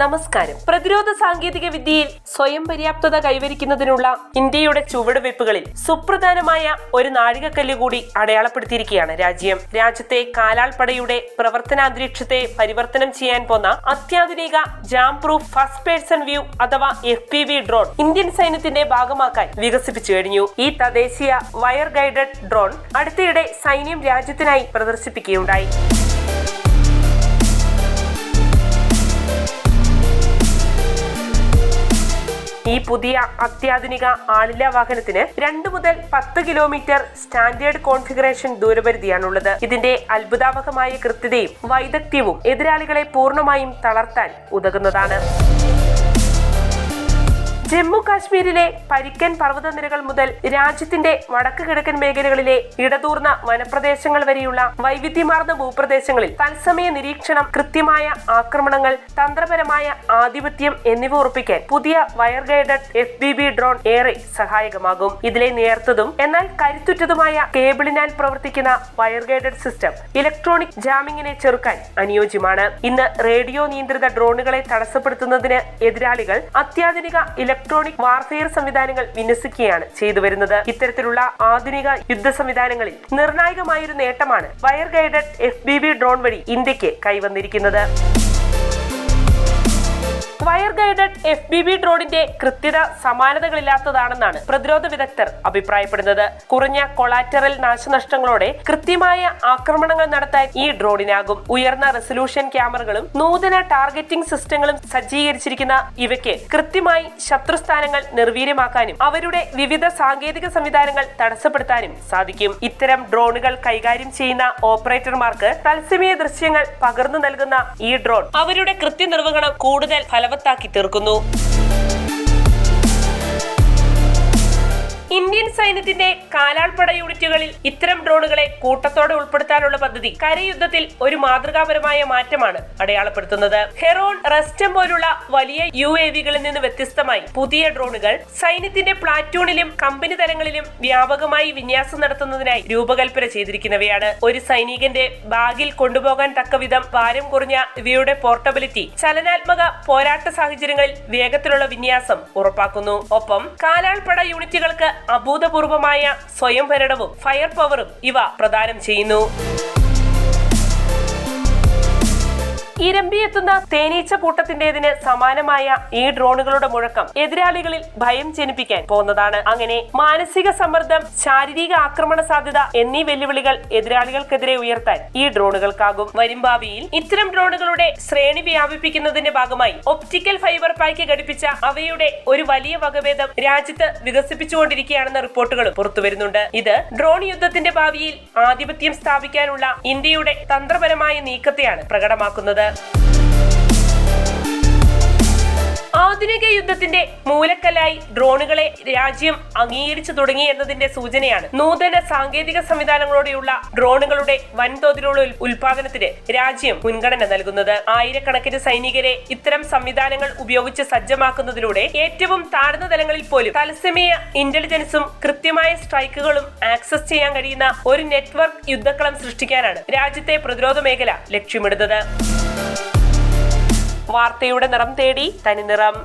നമസ്കാരം. പ്രതിരോധ സാങ്കേതിക വിദ്യയിൽ സ്വയം പര്യാപ്തത കൈവരിക്കുന്നതിനുള്ള ഇന്ത്യയുടെ ചുവടുവയ്പ്പുകളിൽ സുപ്രധാനമായ ഒരു നാഴികക്കല്ല് കൂടി അടയാളപ്പെടുത്തിയിരിക്കുകയാണ് രാജ്യം. രാജ്യത്തെ കാലാൾപ്പടയുടെ പ്രവർത്തനാന്തരീക്ഷത്തെ പരിവർത്തനം ചെയ്യാൻ പോന്ന അത്യാധുനിക jam proof first person view അഥവാ FPV ഡ്രോൺ ഇന്ത്യൻ സൈന്യത്തിന്റെ ഭാഗമാക്കാൻ വികസിപ്പിച്ചു കഴിഞ്ഞു. ഈ തദ്ദേശീയ വയർ ഗൈഡഡ് ഡ്രോൺ അടുത്തിടെ സൈന്യം രാജ്യത്തിനായി പ്രദർശിപ്പിക്കുകയുണ്ടായി. ഈ പുതിയ അത്യാധുനിക ആളില്ലാ വാഹനത്തിന് 2 മുതൽ 10 കിലോമീറ്റർ സ്റ്റാൻഡേർഡ് കോൺഫിഗറേഷൻ ദൂരപരിധിയാണുള്ളത്. ഇതിന്റെ അത്ഭുതാവഹമായ കൃത്യതയും വൈദഗ്ധ്യവും എതിരാളികളെ പൂർണ്ണമായും തളർത്താൻ ഉതകുന്നതാണ്. ജമ്മു കാശ്മീരിലെ പരിക്കൻ പർവ്വതനിരകൾ മുതൽ രാജ്യത്തിന്റെ വടക്ക് കിഴക്കൻ മേഖലകളിലെ ഇടതൂർന്ന വനപ്രദേശങ്ങൾ വരെയുള്ള വൈവിധ്യമാർന്ന ഭൂപ്രദേശങ്ങളിൽ തത്സമയ നിരീക്ഷണം, കൃത്യമായ ആക്രമണങ്ങൾ, തന്ത്രപരമായ ആധിപത്യം എന്നിവ ഉറപ്പിക്കാൻ പുതിയ വയർ ഗൈഡഡ് FPV ഡ്രോൺ ഏറെ സഹായകമാകും. ഇതിലെ നേർത്തതും എന്നാൽ കരുത്തുറ്റതുമായ കേബിളിനാൽ പ്രവർത്തിക്കുന്ന വയർ ഗൈഡഡ് സിസ്റ്റം ഇലക്ട്രോണിക് ജാമിങ്ങിനെ ചെറുക്കാൻ അനുയോജ്യമാണ്. ഇന്ന് റേഡിയോ നിയന്ത്രിത ഡ്രോണുകളെ തടസ്സപ്പെടുത്തുന്നതിന് എതിരാളികൾ അത്യാധുനിക ഇലക്ട്രോണിക് വാർഫെയർ സംവിധാനങ്ങൾ വിന്യസിക്കുകയാണ് ചെയ്തുവരുന്നത്. ഇത്തരത്തിലുള്ള ആധുനിക യുദ്ധ സംവിധാനങ്ങളിൽ നിർണായകമായൊരു നേട്ടമാണ് വയർ ഗൈഡഡ് FPV ഡ്രോൺ വഴി ഇന്ത്യക്ക് കൈവന്നിരിക്കുന്നത്. വയർ ഗൈഡഡ് FPV ഡ്രോണിന്റെ കൃത്യത സമാനതകളില്ലാത്തതാണെന്നാണ് പ്രതിരോധ വിദഗ്ധർ അഭിപ്രായപ്പെടുന്നത്. കുറഞ്ഞ കൊളാറ്ററൽ നാശനഷ്ടങ്ങളോടെ കൃത്യമായ ആക്രമണങ്ങൾ നടത്താൻ ഈ ഡ്രോണിനാകും. ഉയർന്ന റെസൊല്യൂഷൻ ക്യാമറകളും നൂതന ടാർഗറ്റിംഗ് സിസ്റ്റങ്ങളും സജ്ജീകരിച്ചിരിക്കുന്ന ഇവയ്ക്ക് കൃത്യമായി ശത്രുസ്ഥാനങ്ങൾ നിർവീര്യമാക്കാനും അവരുടെ വിവിധ സാങ്കേതിക സംവിധാനങ്ങൾ തടസ്സപ്പെടുത്താനും സാധിക്കും. ഇത്തരം ഡ്രോണുകൾ കൈകാര്യം ചെയ്യുന്ന ഓപ്പറേറ്റർമാർക്ക് തത്സമയ ദൃശ്യങ്ങൾ പകർന്നു നൽകുന്ന ഈ ഡ്രോൺ അവരുടെ കൃത്യനിർവഹണം കൂടുതൽ ഫലവത്താക്കി തീർക്കുന്നു. ഇന്ത്യൻ സൈന്യത്തിന്റെ കാലാൾപ്പട യൂണിറ്റുകളിൽ ഇത്തരം ഡ്രോണുകളെ കൂട്ടത്തോടെ ഉൾപ്പെടുത്താനുള്ള പദ്ധതി കരയുദ്ധത്തിൽ ഒരു മാതൃകാപരമായ മാറ്റമാണ് അടയാളപ്പെടുത്തുന്നത്. ഹെറോൺ, റസ്റ്റം പോലുള്ള വലിയ UAVകളിൽ നിന്ന് വ്യത്യസ്തമായി പുതിയ ഡ്രോണുകൾ സൈന്യത്തിന്റെ പ്ലാറ്റൂണിലും കമ്പനി തലങ്ങളിലും വ്യാപകമായി വിന്യാസം നടത്തുന്നതിനായി രൂപകൽപ്പന ചെയ്തിരിക്കുന്നവയാണ്. ഒരു സൈനികന്റെ ബാഗിൽ കൊണ്ടുപോകാൻ തക്കവിധം ഭാരം കുറഞ്ഞ ഇവയുടെ പോർട്ടബിലിറ്റി ചലനാത്മക പോരാട്ട സാഹചര്യങ്ങളിൽ വേഗത്തിലുള്ള വിന്യാസം ഉറപ്പാക്കുന്നു. ഒപ്പം കാലാൾപ്പട യൂണിറ്റുകൾക്ക് അഭൂതപൂർവമായ സ്വയം ഭരണവും ഫയർ പവറും ഇവ പ്രദാനം ചെയ്യുന്നു. ഇരമ്പിയെത്തുന്ന തേനീച്ച കൂട്ടത്തിന്റേതിന് സമാനമായ ഈ ഡ്രോണുകളുടെ മുഴക്കം എതിരാളികളിൽ ഭയം ജനിപ്പിക്കാൻ പോകുന്നതാണ്. അങ്ങനെ മാനസിക സമ്മർദ്ദം, ശാരീരിക ആക്രമണ സാധ്യത എന്നീ വെല്ലുവിളികൾ എതിരാളികൾക്കെതിരെ ഉയർത്താൻ ഈ ഡ്രോണുകൾക്കാകും. വരും ഭാവിയിൽ ഇത്തരം ഡ്രോണുകളുടെ ശ്രേണി വ്യാപിപ്പിക്കുന്നതിന്റെ ഭാഗമായി ഒപ്റ്റിക്കൽ ഫൈബർ പായ്ക്ക് ഘടിപ്പിച്ച അവയുടെ ഒരു വലിയ വകഭേദം രാജ്യത്ത് വികസിപ്പിച്ചുകൊണ്ടിരിക്കുകയാണെന്ന റിപ്പോർട്ടുകളും പുറത്തുവരുന്നുണ്ട്. ഇത് ഡ്രോൺ യുദ്ധത്തിന്റെ ഭാവിയിൽ ആധിപത്യം സ്ഥാപിക്കാനുള്ള ഇന്ത്യയുടെ തന്ത്രപരമായ നീക്കത്തെയാണ് പ്രകടമാക്കുന്നത്. ആധുനിക യുദ്ധത്തിന്റെ മൂലക്കല്ലായി ഡ്രോണുകളെ രാജ്യം അംഗീകരിച്ചു തുടങ്ങി എന്നതിന്റെ സൂചനയാണ് നൂതന സാങ്കേതിക സംവിധാനങ്ങളോടെയുള്ള ഡ്രോണുകളുടെ വൻതോതിലുള്ള ഉൽപാദനത്തിന് രാജ്യം മുൻഗണന നൽകുന്നത്. ആയിരക്കണക്കിന് സൈനികരെ ഇത്തരം സംവിധാനങ്ങൾ ഉപയോഗിച്ച് സജ്ജമാക്കുന്നതിലൂടെ ഏറ്റവും താഴ്ന്ന തലങ്ങളിൽ പോലും തത്സമയ ഇന്റലിജൻസും കൃത്യമായ സ്ട്രൈക്കുകളും ആക്സസ് ചെയ്യാൻ കഴിയുന്ന ഒരു നെറ്റ്വർക്ക് യുദ്ധക്കളം സൃഷ്ടിക്കാനാണ് രാജ്യത്തെ പ്രതിരോധ മേഖല ലക്ഷ്യമിടുന്നത്. വാർത്തയുടെ നിറം തേടി തനിനിറം.